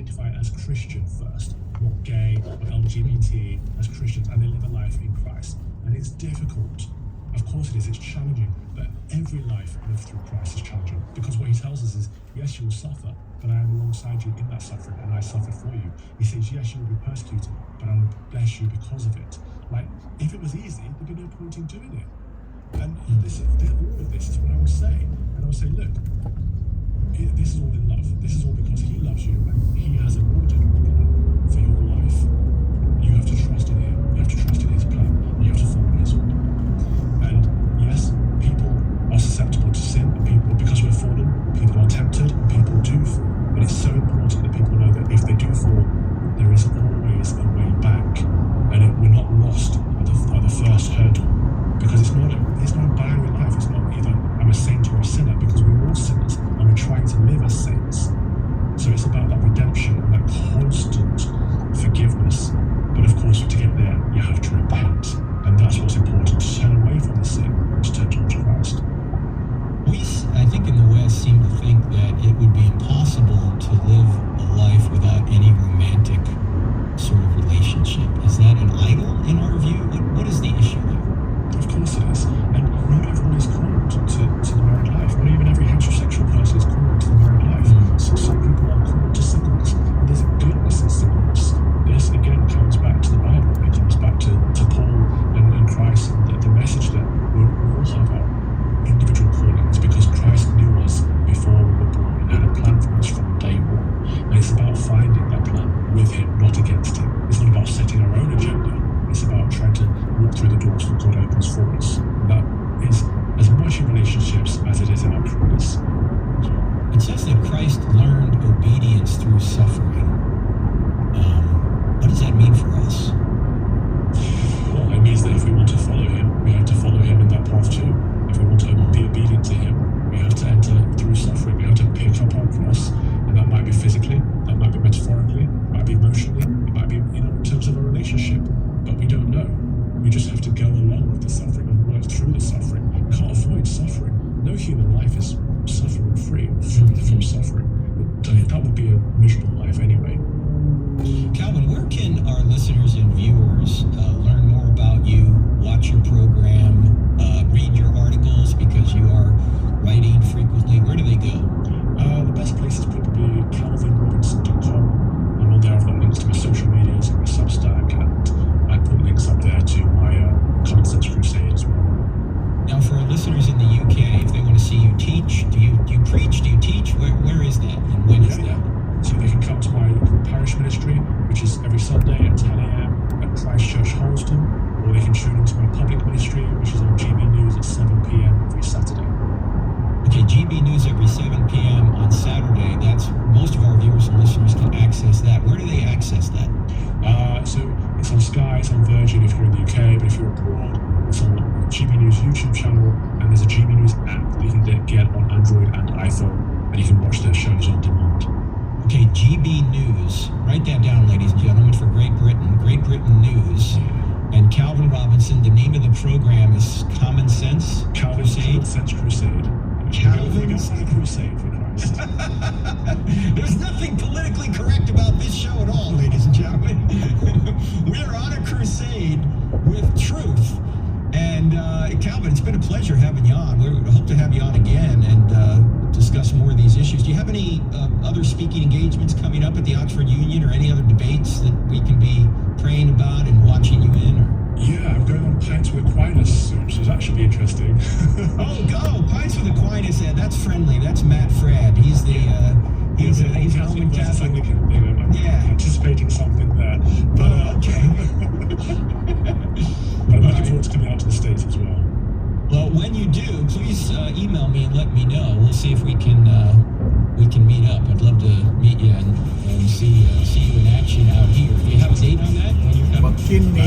identify as Christian first, not gay or LGBT, as Christians, and they live a life in Christ. And it's difficult. Of course it is, it's challenging, but every life lived through Christ is challenging, because what he tells us is, yes, you will suffer, but I am alongside you in that suffering, and I suffered for you. He says, yes, you will be persecuted, but I will bless you because of it. Like, if it was easy, there'd be no point in doing it. And all of this is what I would say. And I would say, look, this is all in love. This is all because he loves you, and he has an ordered plan for your life. You have to trust in him. You have to trust in his plan. You have to follow his order. And yes, people are susceptible to sin, and people, because we're fallen, people are tempted, and people do fall. But it's so important that people know that if they do fall, there is always a way back, and we're not lost at the first hurdle, because it's not a binary life. It's not either I'm a saint or a sinner, because we're all sinners, and we're trying to live as saints. So it's about that redemption and that constant forgiveness. But of course, to get there, you have to repent. And that's what's important, to turn away from the sin and to turn towards Christ. We, I think in the West, seem to think that it would be impossible to live a life without any romantic sort of relationship. Is that an idol in our view? What is the issue there? Of course it is. And not everyone is called to the married life. Not even every heterosexual person is called to the married life. So some people are called to singleness. And there's a goodness in singleness. This again comes back to the Bible. It comes back to Paul and Christ, and the message that we all have our individual callings, because Christ knew us before we were born and had a plan for us from day one. And it's about finding that plan with him, not against him. It's not about setting our own agenda. It's about trying to walk through the doors that God opens for us. And that is as much in relationships as it is in our careers. It says that Christ learned obedience through suffering. What does that mean for us? Well, it means that if we want to follow him, we have to follow him in that path too. If we want to be obedient to him, we have to enter through suffering. We have to pick up our cross, and that might be physically, that might be metaphorically, it might be emotionally, it might be in terms of a relationship, but we don't know. We just have to go along with the suffering and work through the suffering. We can't avoid suffering. No human life is suffering free from suffering. That would be a miserable life anyway. Calvin, where can our listeners and viewers learn more about you, watch your program, read your articles, because you are writing frequently? Where do they go? The best place is probably calvinrobinson.com. And on there I've got links to my social medias and my Substack, and I put links up there to my Common Sense Crusade as well. Now, for our listeners in the UK, if they want to see you teach, do you preach, do you teach? Where is that, and when is that? So they can come to my parish ministry, which is every Sunday at 10 a.m. at Christ Church Holston, or they can tune into my public ministry, which is on GB News at 7 p.m. every Saturday. Okay, GB News every 7 p.m. on Saturday. That's most of our viewers and listeners can access that. Where do they access that? So it's on Sky, it's on Virgin if you're in the UK, but if you're abroad, it's on GB News YouTube channel, and there's a GB News app that you can get on Android and iPhone, and you can watch their shows on demand. Okay, GB News. Write that down, ladies and gentlemen, for Great Britain. Great Britain News. And Calvin Robinson, the name of the program is Common Sense Crusade. Common Sense Crusade. Calvin's Crusade for Christ. There's nothing politically correct about this show at all, ladies and gentlemen. We're on a crusade with truth. And Calvin, it's been a pleasure having you on. We hope to have you on again and discuss more of these issues. Do you have any other speaking engagements coming up at the Oxford Union, or any other debates that we can be praying about and watching you in? Yeah, I'm going on Pints with Aquinas soon, so that should be interesting. Oh, go! Pints with Aquinas, that's friendly. That's Matt Fred. He's the he's a Roman Catholic. Yeah, anticipating something there. But okay. I'm looking forward to coming out to the States as well. Well, when you do, please email me and let me know. We'll see if we can meet up. I'd love to meet you and see you in action out here. Do you have a date on that? McKinney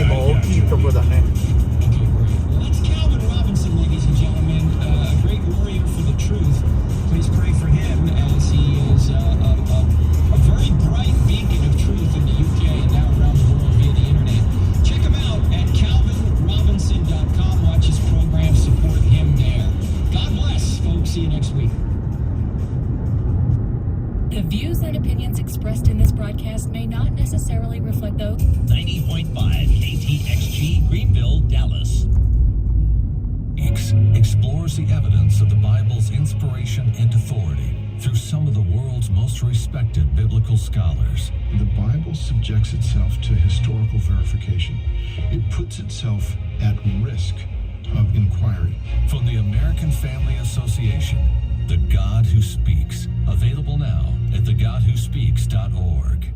ito po dahil. Okay, great. Well, that's Calvin Robinson, ladies and gentlemen, a great warrior for the truth. Please pray for him, as he is a very bright beacon of truth in the UK and now around the world via the internet. Check him out at calvinrobinson.com. Watch his program, support him there. God bless, folks. See you next week. The views and opinions expressed in this broadcast may not necessarily reflect those. 90.5 KTXG Greenville, Dallas. Explores the evidence of the Bible's inspiration and authority through some of the world's most respected biblical scholars. The Bible subjects itself to historical verification. It puts itself at risk of inquiry. From the American Family Association, The God Who Speaks, available now at thegodwhospeaks.org.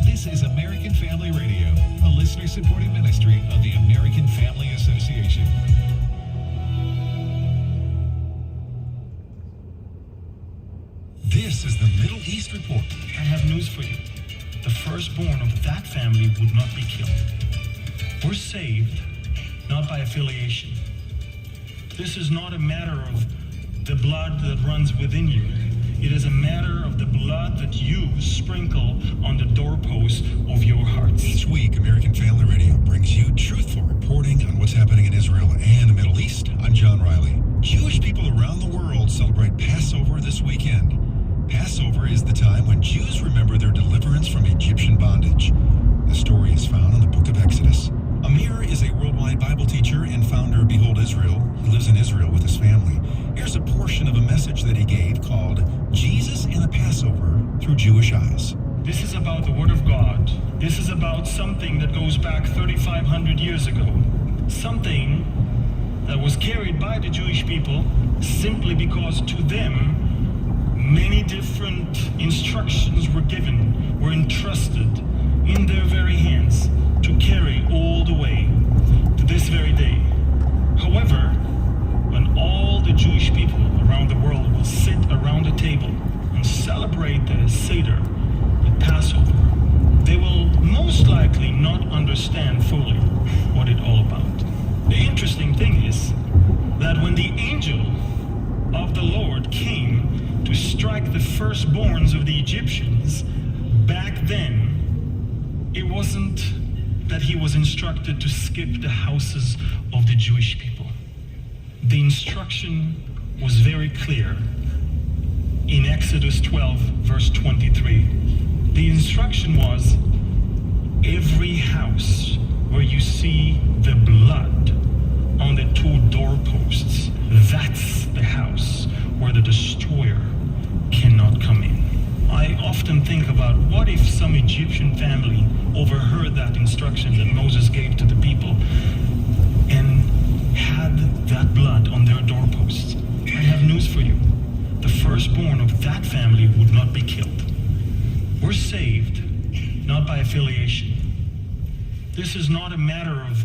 This is American Family Radio, a listener-supported ministry of the American Family Association. This is the Middle East Report. I have news for you. The firstborn of that family would not be killed. We're saved, not by affiliation. This is not a matter of the blood that runs within you. It is a matter of the blood that you sprinkle on the doorposts of your hearts. Each week, American Family Radio brings you truthful reporting on what's happening in Israel and the Middle East. I'm John Riley. Jewish people around the world celebrate Passover this weekend. Passover is the time when Jews remember their deliverance from Egyptian bondage. The story is found in the book of Exodus. Amir is a worldwide Bible teacher and founder of Behold Israel. He lives in Israel with his family. Here's a portion of a message that he gave called Jesus and the Passover Through Jewish Eyes. This is about the Word of God. This is about something that goes back 3,500 years ago. Something that was carried by the Jewish people simply because to them many different instructions were given, were entrusted in their very hands to carry all the way to this very day. However, when all the Jewish people around the world will sit around a table and celebrate the Seder, the Passover, they will most likely not understand fully what it's all about. The interesting thing is that when the angel of the Lord came to strike the firstborns of the Egyptians, back then, it wasn't that he was instructed to skip the houses of the Jewish people. The instruction was very clear. In Exodus 12, verse 23, the instruction was, every house where you see the blood on the two doorposts, that's the house where the destroyer cannot come in. I often think about what if some Egyptian family overheard that instruction that Moses gave to the people and had that blood on their doorposts. I have news for you. The firstborn of that family would not be killed. We're saved, not by affiliation. This is not a matter of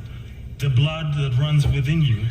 the blood that runs within you.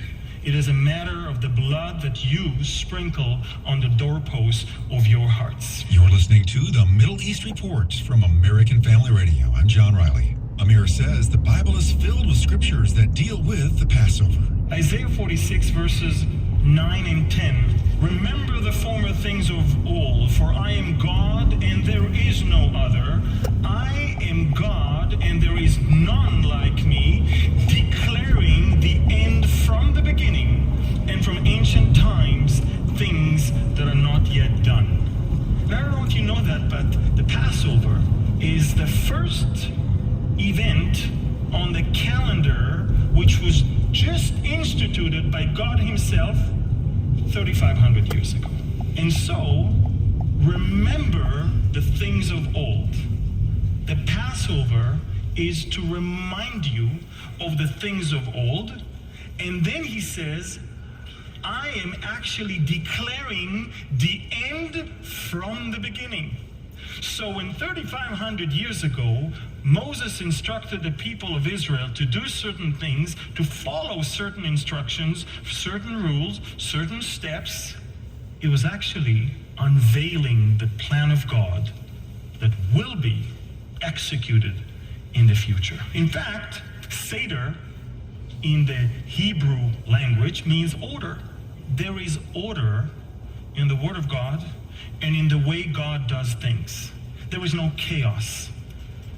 It is a matter of the blood that you sprinkle on the doorposts of your hearts. You're listening to the Middle East Report from American Family Radio. I'm John Riley. Amir says the Bible is filled with scriptures that deal with the Passover. Isaiah 46 verses 9 and 10. Remember the former things of old, for I am God and there is no other. I am God and there is none like me, declaring the end from the beginning and from ancient times, things that are not yet done. And I don't know if you know that, but the Passover is the first event on the calendar which was just instituted by God himself 3,500 years ago. And so, remember the things of old. The Passover is to remind you of the things of old. And then he says, I am actually declaring the end from the beginning. So when 3,500 years ago, Moses instructed the people of Israel to do certain things, to follow certain instructions, certain rules, certain steps, it was actually unveiling the plan of God that will be executed in the future. In fact, Seder in the Hebrew language means order. There is order in the Word of God and in the way God does things. There is no chaos.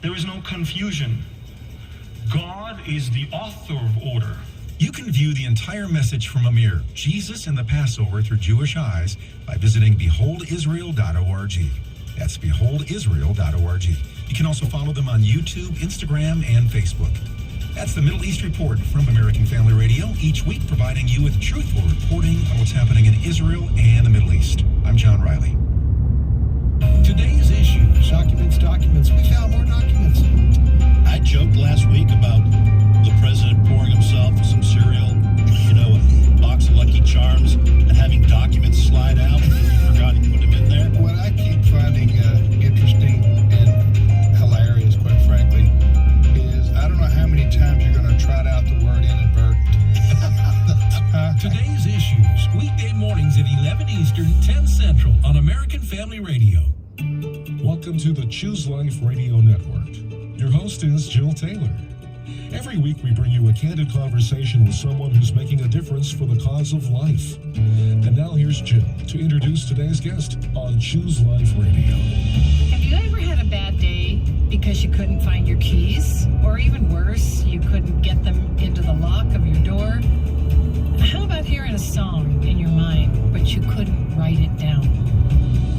There is no confusion. God is the author of order. You can view the entire message from Amir, Jesus and the Passover through Jewish eyes, by visiting beholdisrael.org. That's beholdisrael.org. You can also follow them on YouTube, Instagram, and Facebook. That's the Middle East Report from American Family Radio, each week providing you with truthful reporting on what's happening in Israel and the Middle East. I'm John Riley. Today's issues. Documents. We found more documents. I joked last week about the president pouring himself some cereal, a box of Lucky Charms, and having documents slide out. He forgot he put them in there. What I keep finding interesting and hilarious, quite frankly, is I don't know how many times you're going to trot out the word inadvertent. Today's issues. Weekday mornings at 11 Eastern, 10 Central on American Family Radio. Welcome to the Choose Life Radio Network. Your host is Jill Taylor. Every week we bring you a candid conversation with someone who's making a difference for the cause of life. And now here's Jill to introduce today's guest on Choose Life Radio. Have you ever had a bad day because you couldn't find your keys? Or even worse, you couldn't get them into the lock of your door? How about hearing a song in your mind, but you couldn't write it down?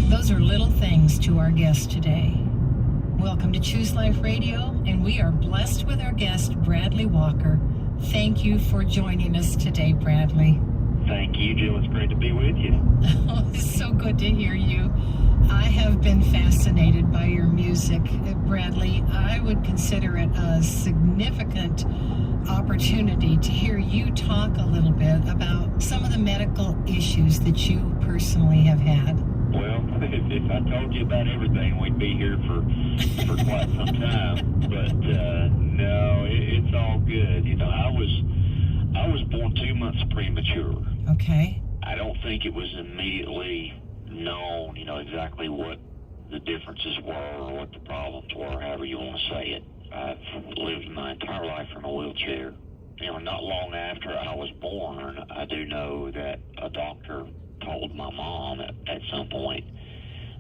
Those are little things to our guest today. Welcome to Choose Life Radio, and we are blessed with our guest, Bradley Walker. Thank you for joining us today, Bradley. Thank you, Jill. It's great to be with you. Oh, it's so good to hear you. I have been fascinated by your music, Bradley. I would consider it a significant opportunity to hear you talk a little bit about some of the medical issues that you personally have had. Well, if I told you about everything, we'd be here for quite some time. But no, it's all good. I was born 2 months premature. Okay. I don't think it was immediately known, exactly what the differences were or what the problems were, however you want to say it. I've lived my entire life in a wheelchair. Not long after I was born, I do know that a doctor told my mom at some point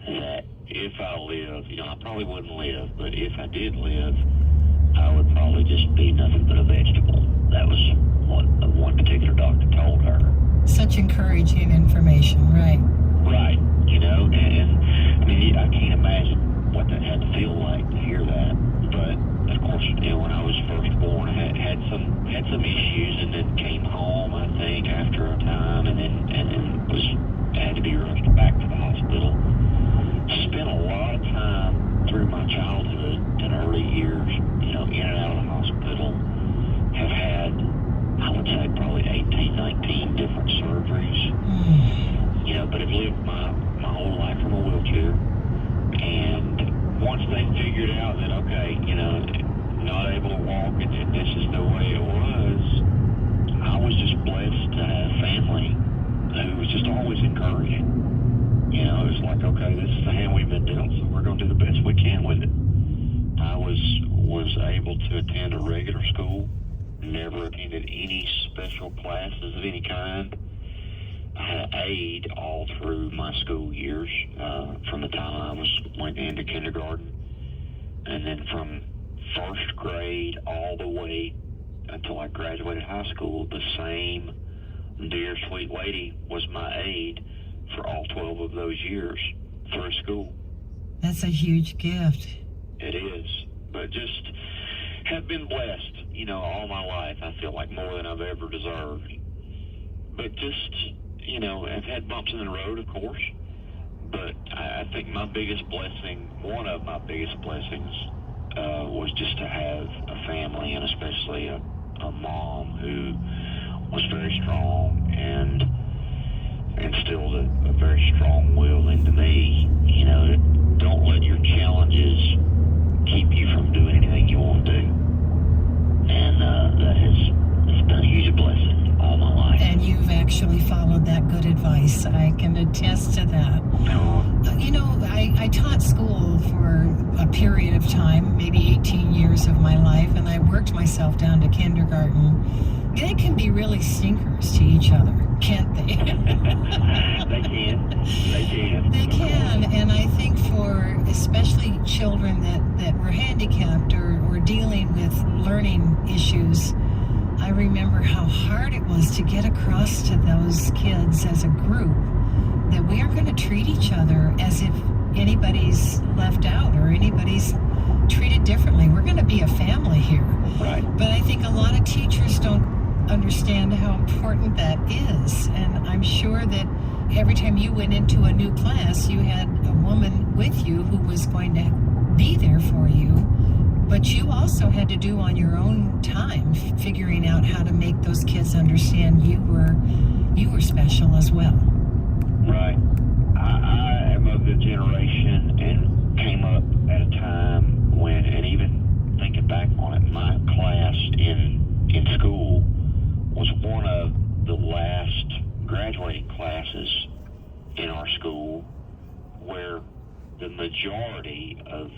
that if I lived, I probably wouldn't live, but if I did live, I would probably just be nothing but a vegetable. That was what one particular doctor told her. Such encouraging information, right? Right, and I mean, I can't imagine what that had to feel like to hear that. But of course, when I was first born, I had some issues, and then came home, I think, after a time, and then had to be rushed back to the hospital. Spent a lot of time through my childhood and early years, in and out of the hospital. Have had, I would say, probably 18, 19 different surgeries. But I've lived my whole life from a wheelchair. And once they figured out that, okay, not able to walk, and this is the way it was, I was just blessed to have family who was just always encouraging. It was like, okay, this is the hand we've been dealt, so we're going to do the best we can with it. I was able to attend a regular school, never attended any special classes of any kind. I had an aide all through my school years, from the time I went into kindergarten, and then from first grade all the way until I graduated high school, the same dear sweet lady was my aide for all 12 of those years through school. That's a huge gift. It is, but just have been blessed, all my life. I feel like more than I've ever deserved. But just, I've had bumps in the road, of course, but I think my biggest blessing, one of my biggest blessings, was just to have a family, and especially a mom who was very strong and instilled a very strong will into me. Don't let your challenges keep you from doing anything you want to do. And it's been a huge blessing all my life. And you've actually followed that good advice. I can attest to that. I taught school for a period of time, maybe 18 years of my life, and I worked myself down to kindergarten. They can be really sinkers to each other, can't they? They can. They can, and I think for especially children that were handicapped or dealing with learning issues, I I remember how hard it was to get across to those kids as a group that we are going to treat each other as if anybody's left out or anybody's treated differently. We're going to be a family here. Right. But I think a lot of teachers don't understand how important that is. And I'm sure that every time you went into a new class, you had a woman with you who was going to be there for you. But you also had to do on your own time, figuring out how to make those kids understand you were special as well. Right. I am of the generation and came up at a time when, and even thinking back on it, my class in school was one of the last graduating classes in our school where the majority of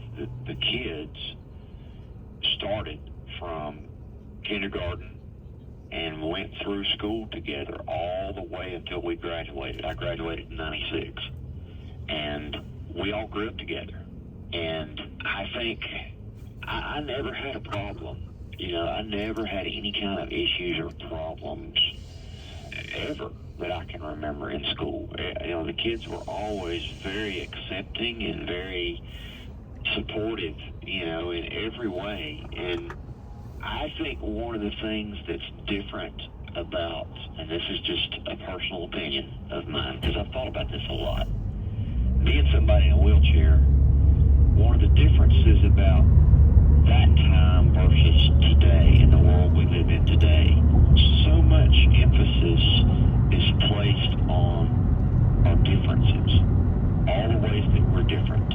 the kids started from kindergarten and went through school together all the way until we graduated. I graduated in 96. And we all grew up together. And I think I never had a problem. You know, I never had any kind of issues or problems ever that I can remember in school. You know, the kids were always very accepting and very supportive, you know, in every way. And I think one of the things that's different about, and this is just a personal opinion of mine, because I've thought about this a lot, being somebody in a wheelchair, one of the differences about that time versus today, in the world we live in today, so much emphasis is placed on our differences, all the ways that we're different.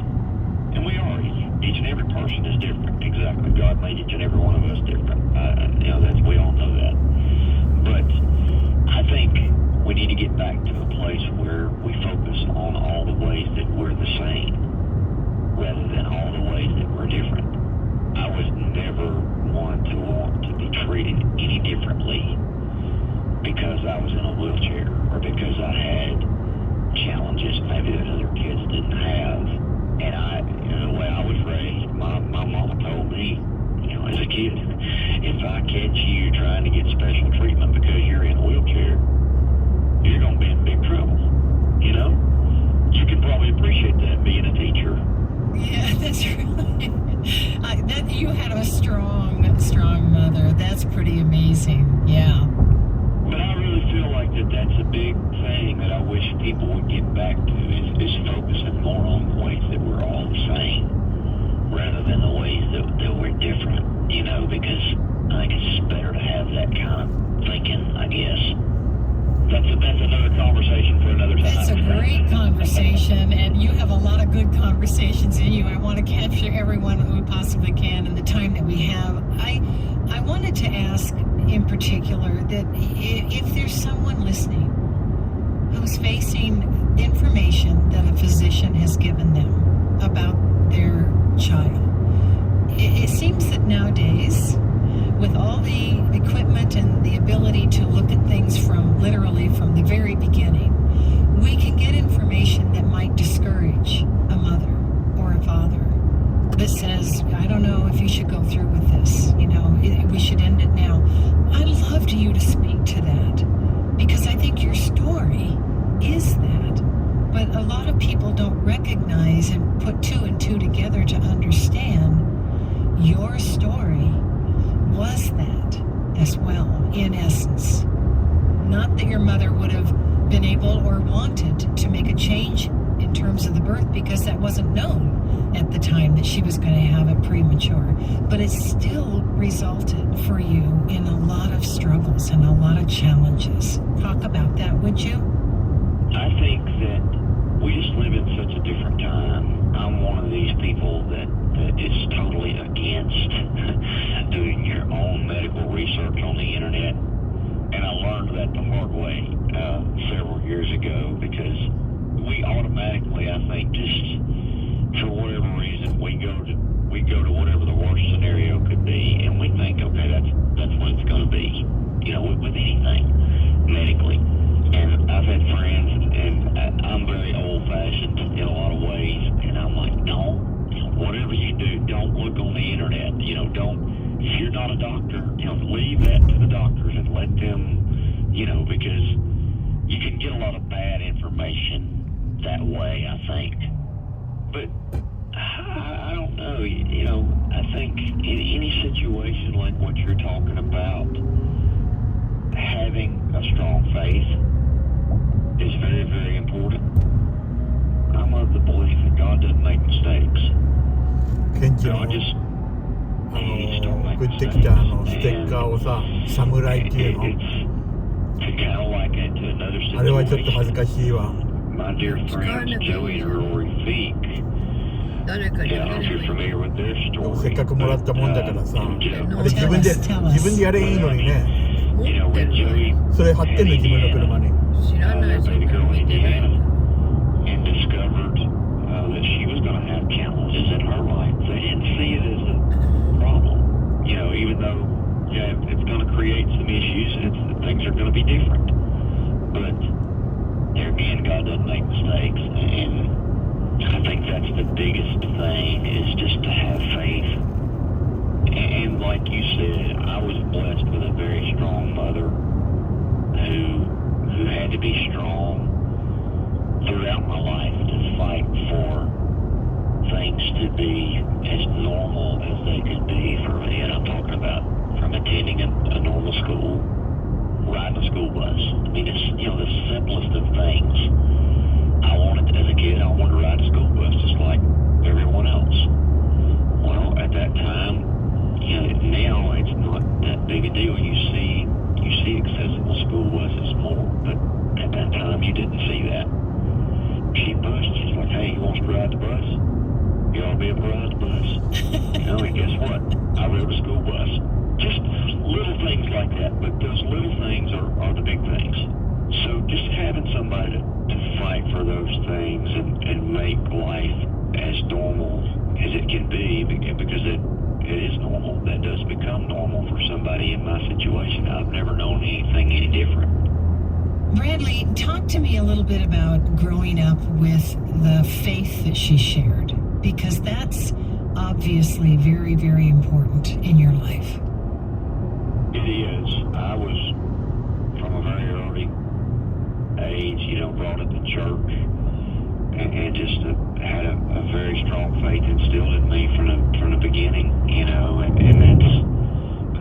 And we are. Each and every person is different. Exactly. God made each and every one of us different. You know, we all know that. But I think we need to get back to a place where we focus on all the ways that we're the same rather than all the ways that we're different. I was never want to be treated any differently because I was in a wheelchair or because I had challenges maybe that other kids didn't have. And the way I was raised, my mama told me, you know, as a kid, if I catch you trying to get special treatment because you're in a wheelchair, you're going to be in big trouble. You know? You can probably appreciate that being a teacher. Yeah, that's right. That you had a strong mother. That's pretty amazing. Yeah. But I really feel like that's a big thing that I wish people would get back to is focusing more on the ways that we're all the same rather than the ways that we're different, you know, because I think it's just better to have that kind of thinking, I guess. That's another conversation for another time. That's a great conversation, and you have a lot of good conversations in you. I want to capture everyone we possibly can in the time that we have. I wanted to ask in particular that if there's someone listening who's facing information that a physician has given them about their child, it seems that nowadays, with all the equipment and the ability to look at things from the very beginning, we can get information that might discourage a mother or a father that says, I don't know if you should go through with this, you know, we should end it now. I'd love you to speak to that because I think your story is that. But a lot of people don't recognize and put two and two together to understand your story was that as well, in essence. Not that your mother would have been able or wanted to make a change in terms of the birth because that wasn't known at the time that she was going to have it premature. But it still resulted for you in a lot of struggles and a lot of challenges. Talk about that, would you? I think that we just live in such a different time. I'm one of these people that is totally against doing your own medical research on the internet. And I learned that the hard way several years ago because we automatically, I think, just for whatever reason, we go to whatever the worst scenario could be, and we think, okay, that's what it's going to be, you know, with anything medically. And I've had friends, and I'm very old-fashioned in a lot of ways, and I'm like, whatever you do, don't look on the internet. You know, if you're not a doctor, you know, leave that to the doctors because you can get a lot of bad information that way, I think. But I don't know, I think in any situation like what you're talking about, having a strong faith is very, very important. I'm of the belief that God doesn't make mistakes. ケンジの God just, he just don't make 送って mistakes. きたステッカーをさ、侍っていうの It's kind of like it to another あれはちょっと situation. 恥ずかしいわ My dear friends Joey and Rory Feek. 誰かに Yeah, I don't know if you're familiar with their でも story. せっかくもらったもんだからさ、 Joe, あれ自分でやれいいのにね、 when Joey それ貼ってんの自分の車に。知らないそん baby な girl の in 見てない Indiana and discovered that she was going to have challenges in her life. They didn't see it as a problem. Even though, it's going to create some issues, things are going to be different. But there again, God doesn't make mistakes, and I think that's the biggest thing is just to have faith. And like you said, I was blessed with a very strong mother who had to be strong throughout my life to fight for things to be as normal as they could be for me. And I'm talking about from attending a normal school, riding a school bus. I mean, it's, the simplest of things. As a kid, I wanted to ride a school bus just like everyone else. Well, at that time, now it's not that big a deal. You see accessible school buses more, but at that time you didn't see that. She pushed. She's like, "Hey, you want us to ride the bus? You ought to be able to ride the bus." And guess what? I rode a school bus. Just little things like that, but those little things are the big things. So just having somebody to fight for those things and make life as normal as it can be, because it is normal. That does become normal for somebody in my situation. I've never known anything any different. Bradley, talk to me a little bit about growing up with the faith that she shared, because that's obviously very, very important in your life. It is. I was, from a very early age, brought up in church and just had a very strong faith instilled in me from the beginning, and that's,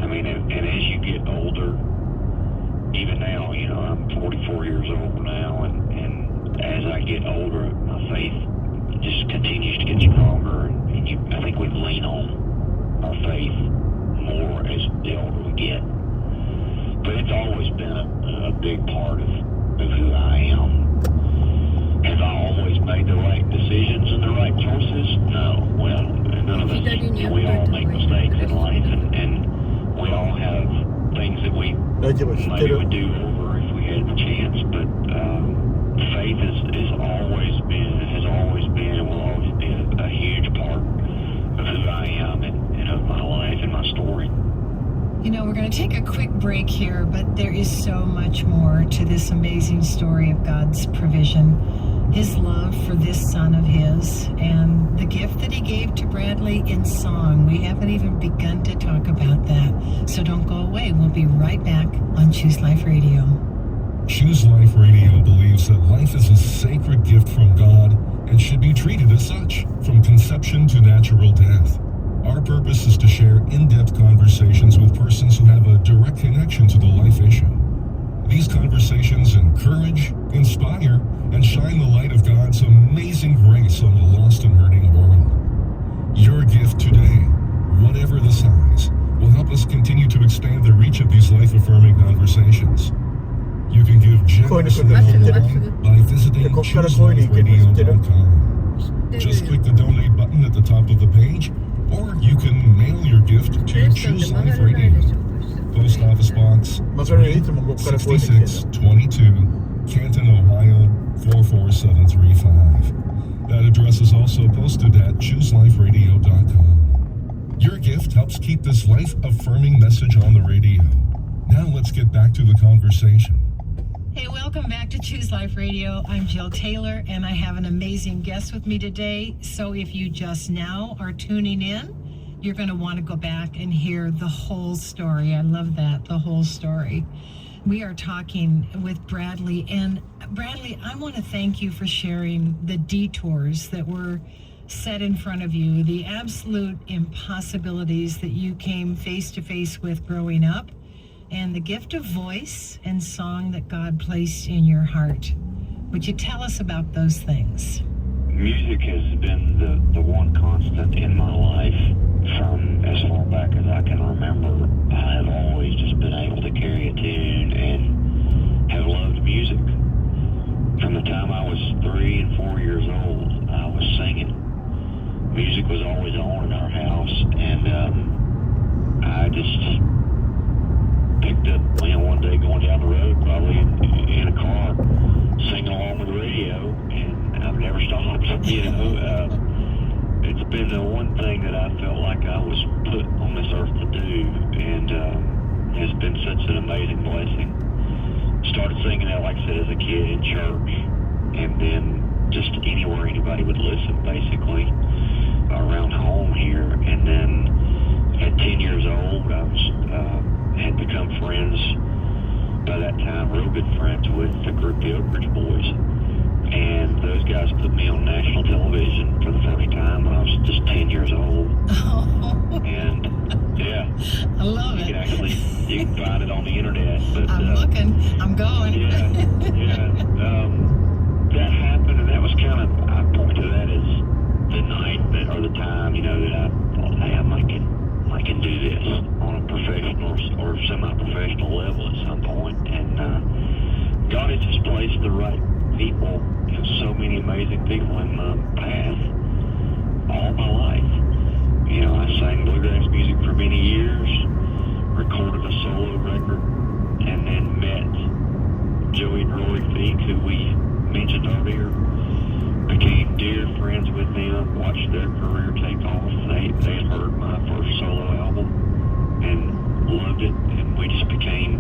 and as you get older, even now, I'm 44 years old now, and as I get older, my faith just continues to get stronger, and I think we lean on our faith more as the older we get. But it's always been a big part of who I am. Have I always made the right decisions and the right choices? No. Well, none of us. We all make mistakes in life, and we all have things that we maybe would do over if we had the chance. But faith has always been, and will always be a huge part of who I am and of my life and my story. We're going to take a quick break here, but there is so much more to this amazing story of God's provision, his love for this son of his, and the gift that he gave to Bradley in song. We haven't even begun to talk about that. So don't go away. We'll be right back on Choose Life Radio. Choose Life Radio believes that life is a sacred gift from God and should be treated as such, from conception to natural death. Our purpose is to share in-depth conversations with persons who have a direct connection to the life issue. These conversations encourage, inspire, and shine the light of God's amazing grace on the lost and hurting world. Your gift today, whatever the size, will help us continue to expand the reach of these life-affirming conversations. You can give generously online by visiting ChooseLifeRadio.com. Just click the donate button at the top of the page, or you can mail your gift to Choose Life Radio, Post Office Box 6622, Canton, Ohio 44735. That address is also posted at ChooseLifeRadio.com. Your gift helps keep this life-affirming message on the radio. Now let's get back to the conversation. Hey, welcome back to Choose Life Radio. I'm Jill Taylor, and I have an amazing guest with me today. So if you just now are tuning in, you're going to want to go back and hear the whole story. I love that, the whole story. We are talking with Bradley. And Bradley, I want to thank you for sharing the detours that were set in front of you, the absolute impossibilities that you came face to face with growing up, and the gift of voice and song that God placed in your heart. Would you tell us about those things? Music has been the one constant in my life from as far back as I can remember. I have always just been able to carry a tune and have loved music. From the time I was 3 and 4 years old, I was singing. Music was always on in our house, and I just picked up, one day going down the road, probably in a car, singing along with the radio, and I've never stopped. It's been the one thing that I felt like I was put on this earth to do, and has been such an amazing blessing. Started singing that, like I said, as a kid in church, and then just anywhere anybody would listen, basically, around home here. And then at 10 years old, I was had become friends by that time, real good friends with the group, the Oak Ridge Boys. And those guys put me on national television for the first time when I was just 10 years old. Oh. And yeah, I love it. You can find it on the internet. But, I'm looking. I'm going. Yeah. That happened, and that was kind of, I point to that as the night that, or the time, that I thought, hey, I can do this on a professional or semi-professional level at some point. And God had just placed the right people, so many amazing people in my path all my life. I sang bluegrass music for many years, recorded a solo record, and then met Joey and Rory Feek, who we mentioned earlier. Became dear friends with them, watched their career take off. They had heard my first solo album and loved it, and we just became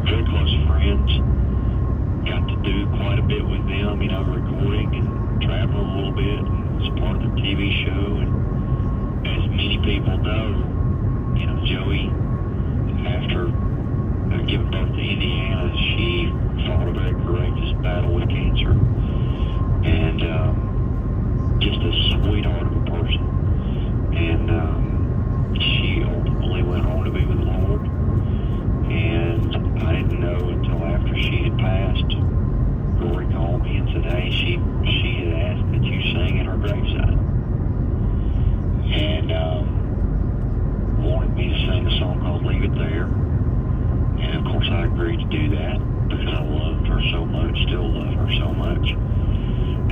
very close friends. Got to do quite a bit with them, recording and traveling a little bit, and was part of their TV show. And as many people know, Joey, after giving birth to Indiana, she fought a very courageous battle with cancer. And just a sweetheart of a person. And she ultimately went on to be with the Lord. And I didn't know until after she had passed. Rory called me and said, hey, she had asked that you sing at her graveside. And wanted me to sing a song called Leave It There. And of course I agreed to do that because I loved her so much, still love her so much.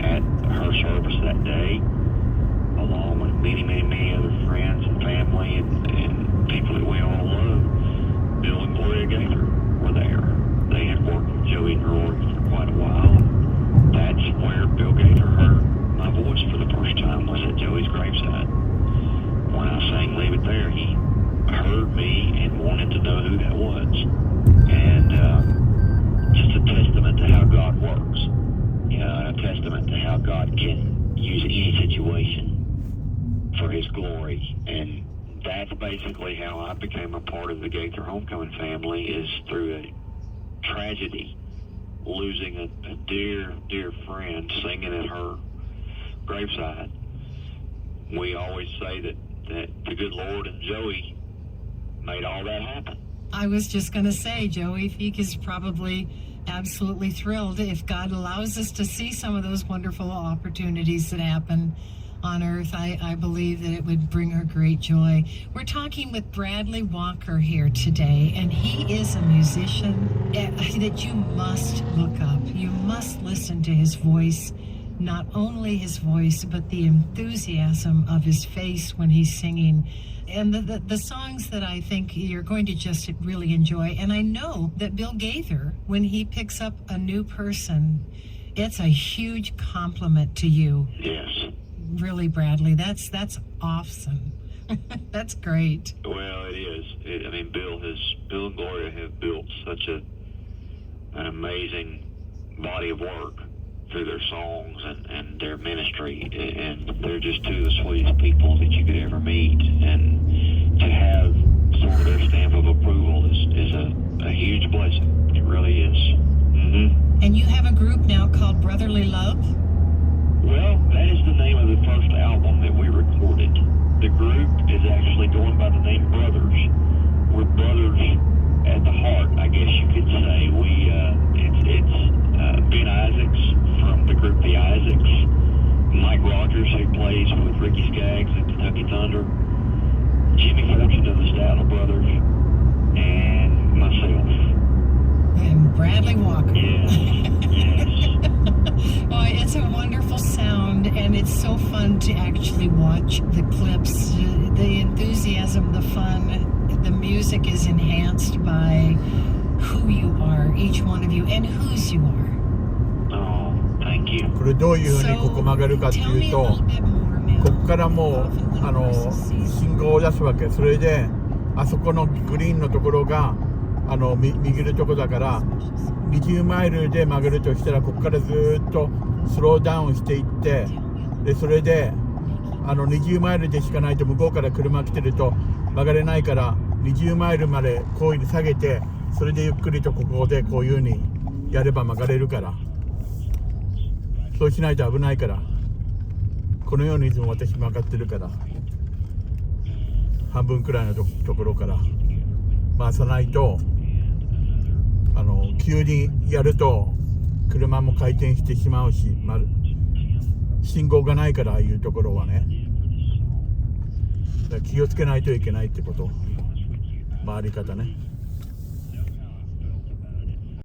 At her service that day, along with many, many, many other friends and family and people that we all love, Bill and Gloria Gaither were there. They had worked with Joey and Rory for quite a while. That's where Bill Gaither heard my voice for the first time, was at Joey's graveside. When I sang Leave It There, he heard me and wanted to know who that was. And just a testament to how God works. And a testament to how God can use any situation for His glory. And that's basically how I became a part of the Gaither Homecoming family, is through a tragedy, losing a dear, dear friend singing at her graveside. We always say that the good Lord and Joey made all that happen. I was just going to say, Joey Feek is probably absolutely thrilled if God allows us to see some of those wonderful opportunities that happen on earth. I believe that it would bring her great joy. We're talking with Bradley Walker here today, and he is a musician that you must look up. You must listen to his voice, not only his voice, but the enthusiasm of his face when he's singing. And the songs that I think you're going to just really enjoy. And I know that Bill Gaither, when he picks up a new person, it's a huge compliment to you. Yes. Really, Bradley, that's awesome. That's great. Well, it is. Bill and Gloria have built such an amazing body of work through their songs and their ministry, and they're just two of the sweetest people that you could ever meet. And to have sort of their stamp of approval is a a huge blessing. It really is. Mm-hmm. And you have a group now called Brotherly Love? Well, that is the name of the first album that we recorded. The group is actually going by the name Brothers. We're brothers at the heart, I guess you could say. It's Ben Isaacs from the group The Isaacs, Mike Rogers, who plays with Ricky Skaggs and Kentucky Thunder, Jimmy Fortune of the Statler Brothers, and myself. And Bradley Walker. Yes. Oh, it's a wonderful sound, and it's so fun to actually watch the clips. The enthusiasm, the fun, the music is enhanced by who you are, each one of you, and whose you are. Oh, thank you. これどういうふうにここ曲がるかっていうと、ここからもう信号を出すわけ。それであそこのグリーンのところが右のところだから、20マイルで曲がるとしたら、ここからずっとスローダウンしていって、でそれで20マイルでしかないと、向こうから車来てると曲がれないから、20マイルまでこういうふうに下げて、それでゆっくりとここでこういうふうにやれば曲がれるから。そうしないと危ないから。このようにいつも私曲がってるから、半分くらいのところから回さないと、急にやると車も回転してしまうし、信号がないから、ああいうところはね。だから気をつけないといけないってこと。回り方ね。